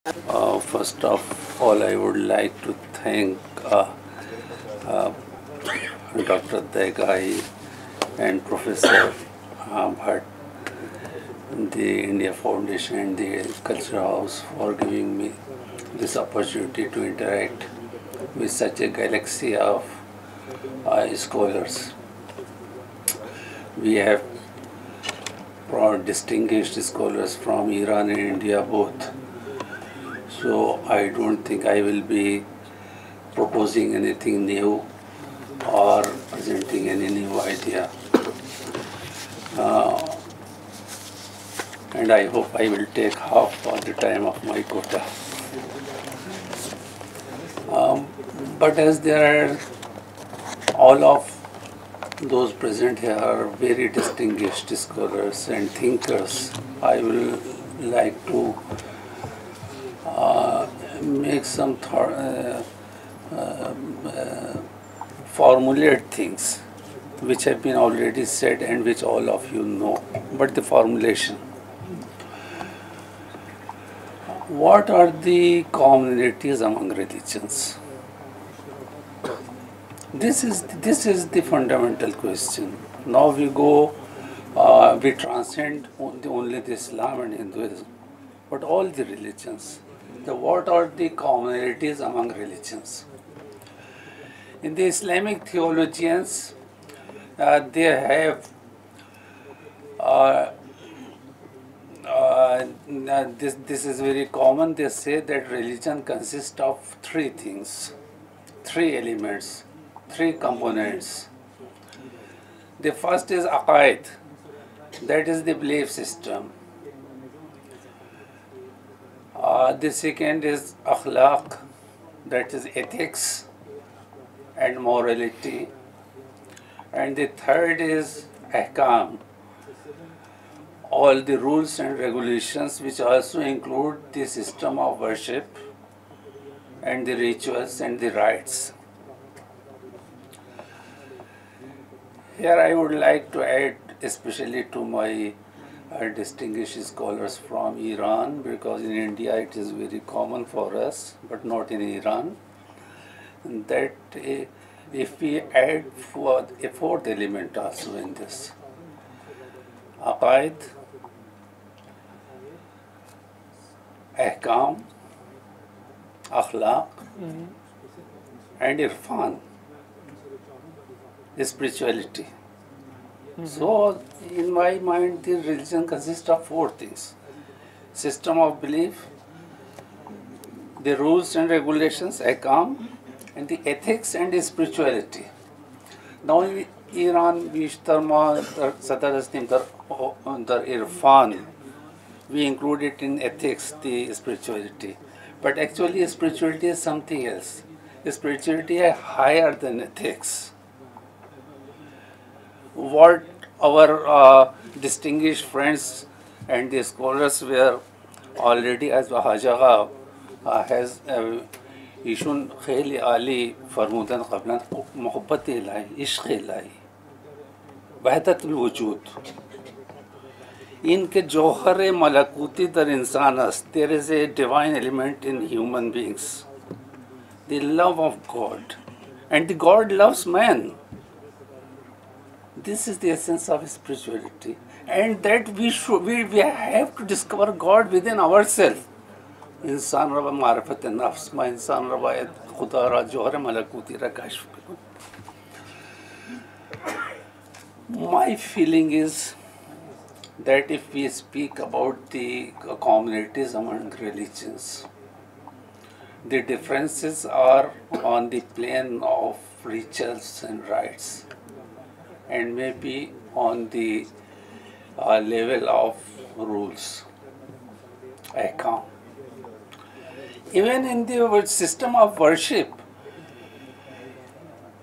First of all, I would like to thank uh, Dr. Degai and Professor Bhatt, the India Foundation and the Culture House for giving me this opportunity to interact with such a galaxy of scholars. We have distinguished scholars from Iran and India both. So I don't think I will be proposing anything new or presenting any new idea. And I hope I will take half of the time of my quota. But as there are all of those present here are very distinguished scholars and thinkers, I will like to make some formulate things which have been already said and which all of you know, but the formulation. What are the commonalities among religions? This is the fundamental question. Now we go, we transcend only the Islam and Hinduism, but all the religions. What are the commonalities among religions? In the Islamic theologians, they have this is very common. They say that religion consists of three things, three elements, three components. The first is aqaid, that is the belief system. The second is akhlaq, that is ethics and morality. And the third is ahkam, all the rules and regulations, which also include the system of worship and the rituals and the rites. Here I would like to add, especially to my distinguished scholars from Iran, because in India it is very common for us, but not in Iran, that if we add a fourth element also in this, aqaid, ahkam, akhlaq, and irfan, spirituality. So, in my mind, the religion consists of four things: system of belief, the rules and regulations, ahkam, and the ethics and the spirituality. Now, in Iran, we under irfan, we include it in ethics, the spirituality. But actually, spirituality is something else. Spirituality is higher than ethics. What our distinguished friends and the scholars were already, as Hajaga has इशुन खेल आली फरमुदन क़बलन मोहब्बत इलाही इश्क़ इलाही वहदत वजूद इनके जौहर मलकूती दर इंसान अस्त. There is a divine element in human beings, the love of God, and the God loves man. This is the essence of spirituality, and that we have to discover God within ourselves. इंसान रबा मारफत नफ्स मा इंसान रबा खुदा रा जौहर मलकूती रा कश्फ. My feeling is that if we speak about the commonalities among religions, the differences are on the plane of rituals and rites, and maybe on the level of rules, ahkam. Even in the system of worship,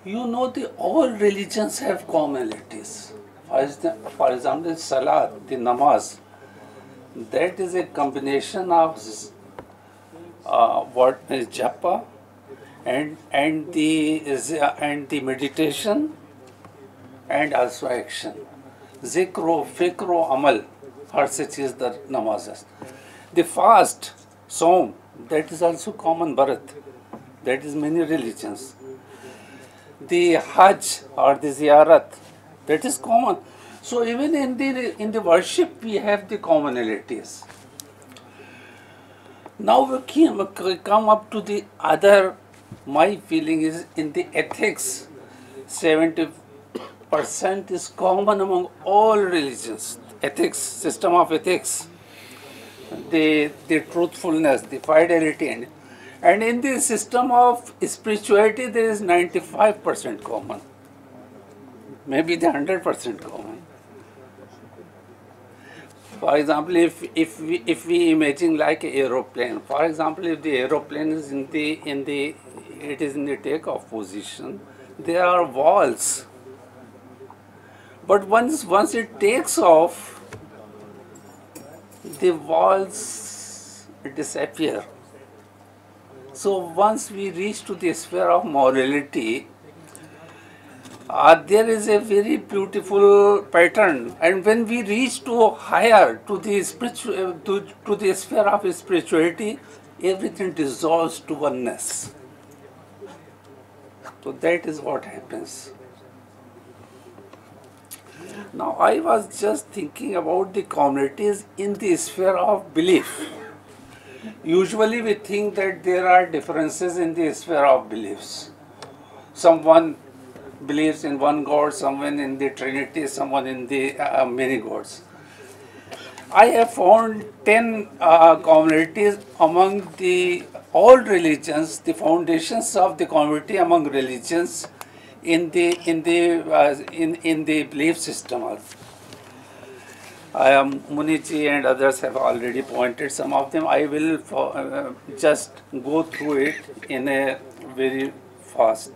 you know, all religions have commonalities. For example, salat, the namaz, that is a combination of what is japa and the meditation and also action. Zikro, fikro, amal, हर से चीज़ दर नमाज है. The fast, Som, that is also common birth. That is many religions. The Hajj or the Ziyarat, that is common. So even in the worship we have the commonalities. Now we come up to the other. My feeling is in the ethics, 70% is common among all religions. Ethics, system of ethics, the truthfulness, the fidelity, and in the system of spirituality there is 95% common, maybe the 100% common. For example, if we imagine like an aeroplane, for example, if the aeroplane is it is in the takeoff position, there are walls. But once it takes off, the walls disappear. So once we reach to the sphere of morality, there is a very beautiful pattern, and when we reach to higher, to the spiritual, to the sphere of spirituality, everything dissolves to oneness. So that is what happens. Now I was just thinking about the communities in the sphere of belief. Usually we think that there are differences in the sphere of beliefs. Someone believes in one God, someone in the Trinity, someone in the many gods. I have found 10 communities among the all religions, the foundations of the community among religions in the belief system also. Munichi and others have already pointed some of them. I will just go through it in a very fast.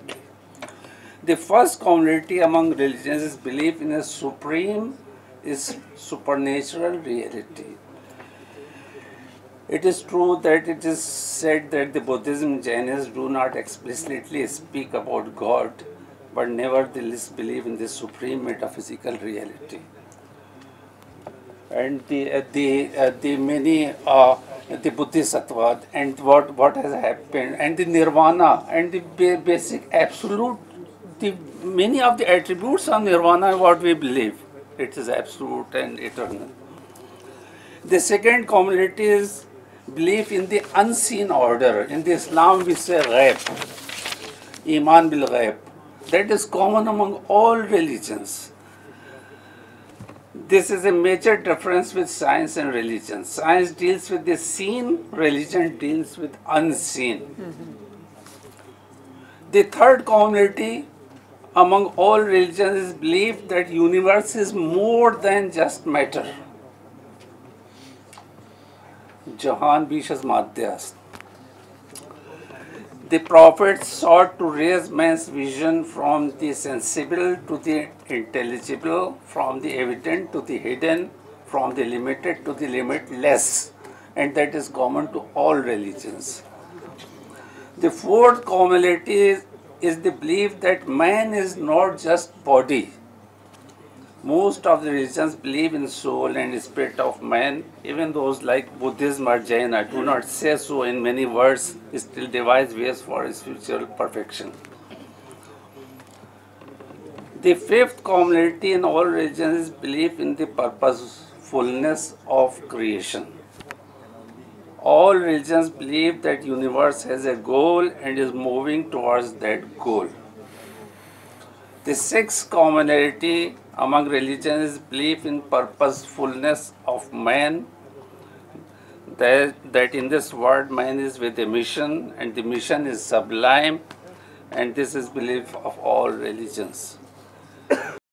The first community among religions is belief in a supreme, supernatural reality. It is true that it is said that the Buddhism and Jainism do not explicitly speak about God, but nevertheless believe in the supreme metaphysical reality. And the many the Bodhisattva and what has happened, and the Nirvana and the basic absolute, the many of the attributes of Nirvana are what we believe. It is absolute and eternal. The second community is belief in the unseen order. In the Islam we say ghaib, Iman bil ghaib. That is common among all religions. This is a major difference with science and religion. Science deals with the seen, religion deals with unseen. The third community among all religions is belief that universe is more than just matter. Jahan Bishas Madhyas. The prophets sought to raise man's vision from the sensible to the intelligible, from the evident to the hidden, from the limited to the limitless, and that is common to all religions. The fourth commonality is the belief that man is not just body. Most of the religions believe in soul and spirit of man. Even those like Buddhism or Jaina do not say so in many words, still devise ways for his future perfection. The fifth commonality in all religions is belief in the purposefulness of creation. All religions believe that universe has a goal and is moving towards that goal. The sixth commonality among religions is belief in purposefulness of man, that in this world man is with a mission and the mission is sublime, and this is belief of all religions.